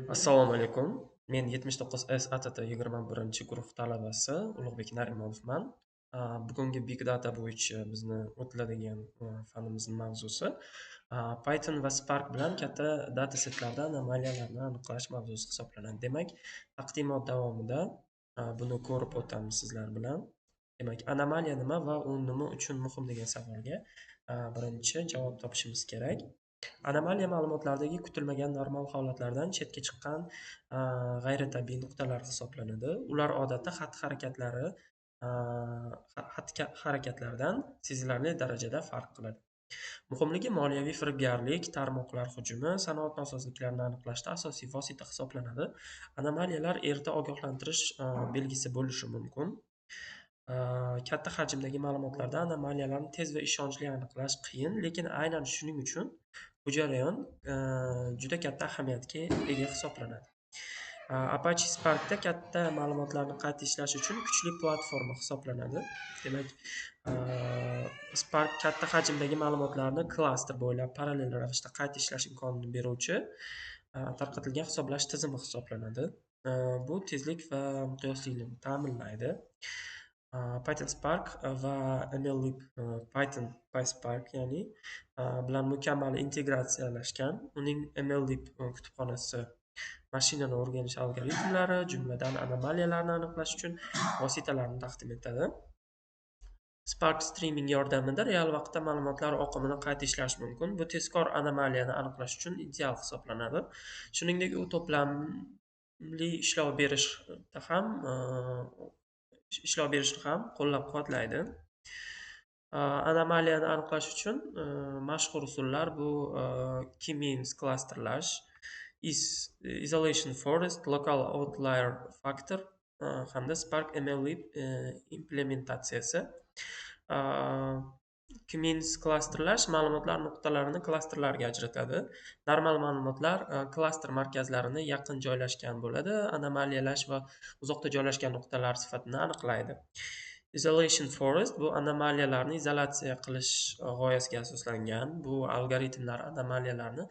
Assalomu alaykum. Men 79S ATT 21-guruh talabasi Ulug'bek Narimovman. Bugungi Big Data bo'yicha bizni o'tiladigan fanimizning mavzusi Python va Spark bilan katta data setlarda anomaliyalarni aniqlash mavzusi hisoblanadi. Demak, taqdimot davomida buni ko'rib o'tamiz sizlar bilan. Demak, anomaliya nima va u nima uchun muhim degan savolga birinchi javob topishimiz kerak. Anomaliya ma'lumotlardagi kutilmagan normal holatlardan chetga chiqqan g'ayritabiiy nuqtalar hisoblanadi. Ular odatda xatti-harakatlardan sezilarli darajada farq qiladi. Muhimligi moliyaviy firibgarlik, tarmoqlar hujumi, sanoat nosozliklarini aniqlashda asosiy vosita hisoblanadi. Anomaliyalar erta ogohlantirish belgisi bo'lishi mumkin. Katta hajmdagi ma'lumotlarda anomaliyalarni tez va ishonchli aniqlash qiyin, lekin aynan shuning uchun bu jarayon juda katta ahamiyatga ega hisoblanadi. Apache Sparkda katta ma'lumotlarni qayta ishlash uchun kuchli platforma hisoblanadi. Demak, Spark katta hajmdagi ma'lumotlarni klaster bo'ylab parallel ravishda qayta ishlash imkonini beruvchi tarqatilgan hisoblash tizimi hisoblanadi. Bu tezlik va miqyoslikni ta'minlaydi. Python Spark va MLlib Python PySpark ya'ni bilan mukammal integratsiyalashgan. Uning MLlib kutubxonasi mashinani o'rganish algoritmlari, jumladan anomaliyalarni aniqlash uchun vositalarni taqdim etadi. Spark Streaming yordamida real vaqtda ma'lumotlar oqimini qayta ishlash mumkin. Bu tezkor anomaliyani aniqlash uchun ideal hisoblanadi. Shuningdek, u to'plamli ishlov berishni ham qo'llab-quvvatlaydi. Anomaliyani aniqlash uchun mashhur usullar bu K-means klasterlash, isolation forest, local outlier factor hamda Spark MLlib implementatsiyasi. K-means klasterlash ma'lumotlar nuqtalarini klasterlarga ajratadi. Normal ma'lumotlar klaster markazlarini yaqin joylashgan bo'ladi. Anomaliyalar va uzoqda joylashgan nuqtalar sifatini aniqlaydi. Isolation forest bu anomaliyalarni izolyatsiya qilish g'oyasiga asoslangan. Bu algoritmlar anomaliyalarni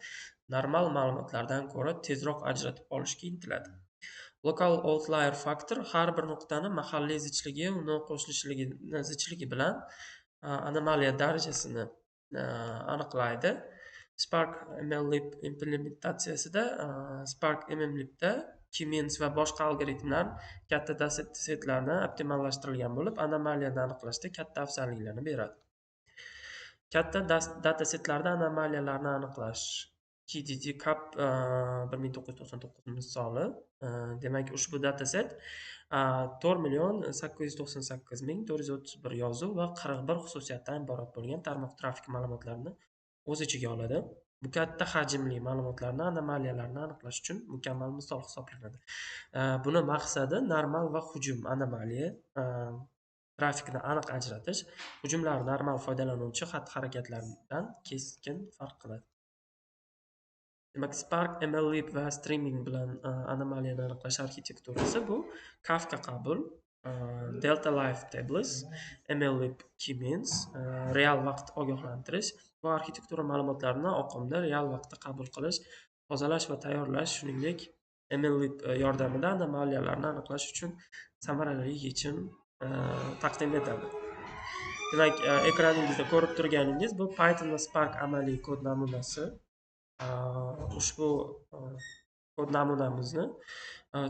normal ma'lumotlardan ko'ra tezroq ajratib olishga intiladi. Local outlier factor har bir nuqtani mahalliy zichligi, uni qo'shnishligi zichligi bilan anomaliya darajasini aniqlaydi. Spark MLlib implementatsiyasida Spark MMlibda K-means va boshqa algoritmlar katta data setlarni optimallashtirilgan bo'lib, anomaliyani aniqlashda katta afzalliklarni beradi. Katta data setlarda anomaliyalarni aniqlash KDD-Cup 1999 misoli. Demak, ushbu data set 4,898,431 yozuv va 41 xususiyatdan iborat bo'lgan tarmoq trafik ma'lumotlarini o'z ichiga oladi. Bu katta hajmli ma'lumotlarni anomaliyalarni aniqlash uchun mukammal misol hisoblanadi. Buni maqsadi normal va hujum anomaliya trafikni aniq ajratish. Hujumlar normal foydalanuvchi xatti-harakatlardan keskin farq qiladi. Demak, Spark MLlib va streaming bilan anomaliyani aniqlash arxitekturasi bu Kafka qabul, Delta Live Tables, MLlib K-means, real vaqt ogohlantirish. Bu arxitektura ma'lumotlarni oqimda real vaqtda qabul qilish, tozalash va tayyorlash, shuningdek, MLlib yordamida anomaliyalarni aniqlash uchun samarali yechim taqdim etadi. Demak, ekraningizda ko'rib turganingiz bu Python va Spark amaliy kod namunasi. Ushbu kod namunamizni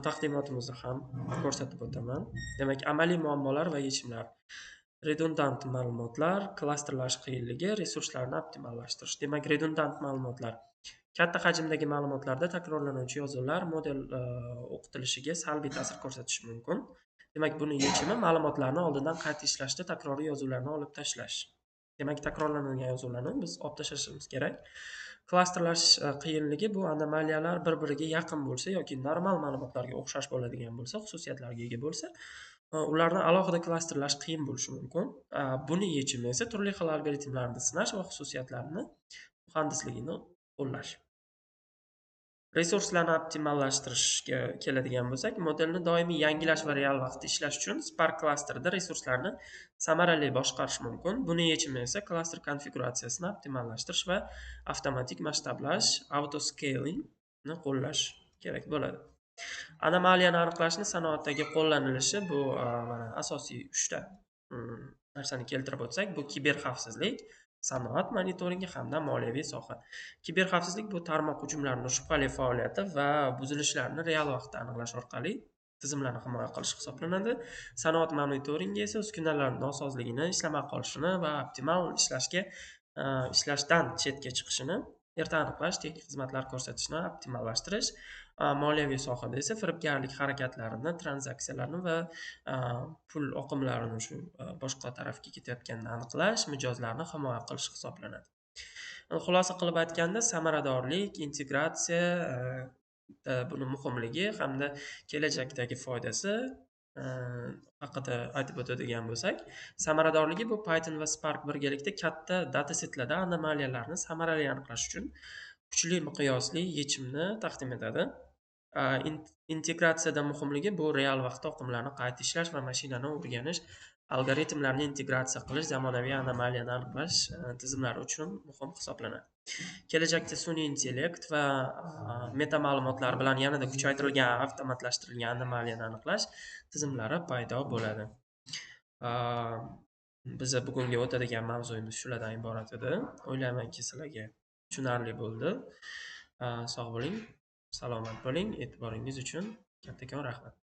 taqdimotimizda ham ko'rsatib o'taman. Demak, amaliy muammolar va yechimlar. Redundant ma'lumotlar, klasterlash qiyinligi, resurslarni optimallashtirish. Demak, redundant ma'lumotlar. Katta hajmdagi ma'lumotlarda takrorlanuvchi yozuvlar model o'qitilishiga salbiy ta'sir ko'rsatishi mumkin. Demak, buni yechimi ma'lumotlarni oldindan qayta ishlashda takroriy yozuvlarni olib tashlash. Demak, takrorlangan yozuvlarni biz olib tashlashimiz kerak. Klasterlash qiyinligi bu anomaliyalar bir-biriga yaqin bo'lsa yoki normal ma'lumotlarga o'xshash bo'ladigan bo'lsa, xususiyatlarga ega bo'lsa, ularni alohida klasterlash qiyin bo'lishi mumkin. Buni yechimi esa turli xil algoritmlarni sinash va xususiyatlarni muhandisligini qo'llash. Resurslarni optimallashtirishga keladigan bo'lsak, modelni doimiy yangilash va real vaqtda ishlash uchun Spark klasterida resurslarni samarali boshqarish mumkin. Buni yechimi esa klaster konfiguratsiyasini optimallashtirish va avtomatik masshtablash, autoscaling ni qo'llash kerak bo'ladi. Anomaliyani aniqlashni sanoatdagi qo'llanilishi bu mana asosiy 3 ta narsani keltirib o'tsak, bu kiberxavfsizlik, sanoat monitoringi hamda moliyaviy soha. Kiberxavfsizlik bu tarmoq hujumlarining shubhali faoliyati va buzilishlarni real vaqtda aniqlash orqali tizimlarni himoya qilish hisoblanadi. Sanoat monitoringi esa uskunalarning nosozligini, ishlamay qolishini va optimal ishlashdan chetga chiqishini erta aniqlash, texnik xizmatlar ko'rsatishni optimallashtirish. Moliyaviy sohada esa firibgarlik harakatlarini, tranzaksiyalarni va pul oqimlarini shu boshqa tarafga ketayotganini aniqlash, mijozlarni himoya qilish hisoblanadi. Xulosa qilib aytganda, samaradorlik, integratsiya, buni muhimligi hamda kelajakdagi foydasi haqida aytib o'tadigan bo'lsak, samaradorligi bu Python va Spark birgalikda katta datasetlarda anomaliyalarni samarali aniqlash uchun kuchli miqyosli yechimni taqdim etadi. Integratsiyada muhimligi bu real vaqtda oqimlarni qayta ishlash va mashinani o'rganish, algoritmlarni integratsiya qilish zamonaviy anomaliyani aniqlash tizimlari uchun muhim hisoblanadi. Kelajakda sun'iy intellekt va meta ma'lumotlar bilan yanada kuchaytirilgan avtomatlashtirilgan anomaliyani aniqlash tizimlari paydo bo'ladi. Biza bugungi o'tadigan mavzuyimiz shulardan iborat edi. O'ylaymanki, sizlarga tushunarli bo'ldi. Sog' bo'ling, salomat bo'ling. E'tiboringiz uchun kattakon rahmat.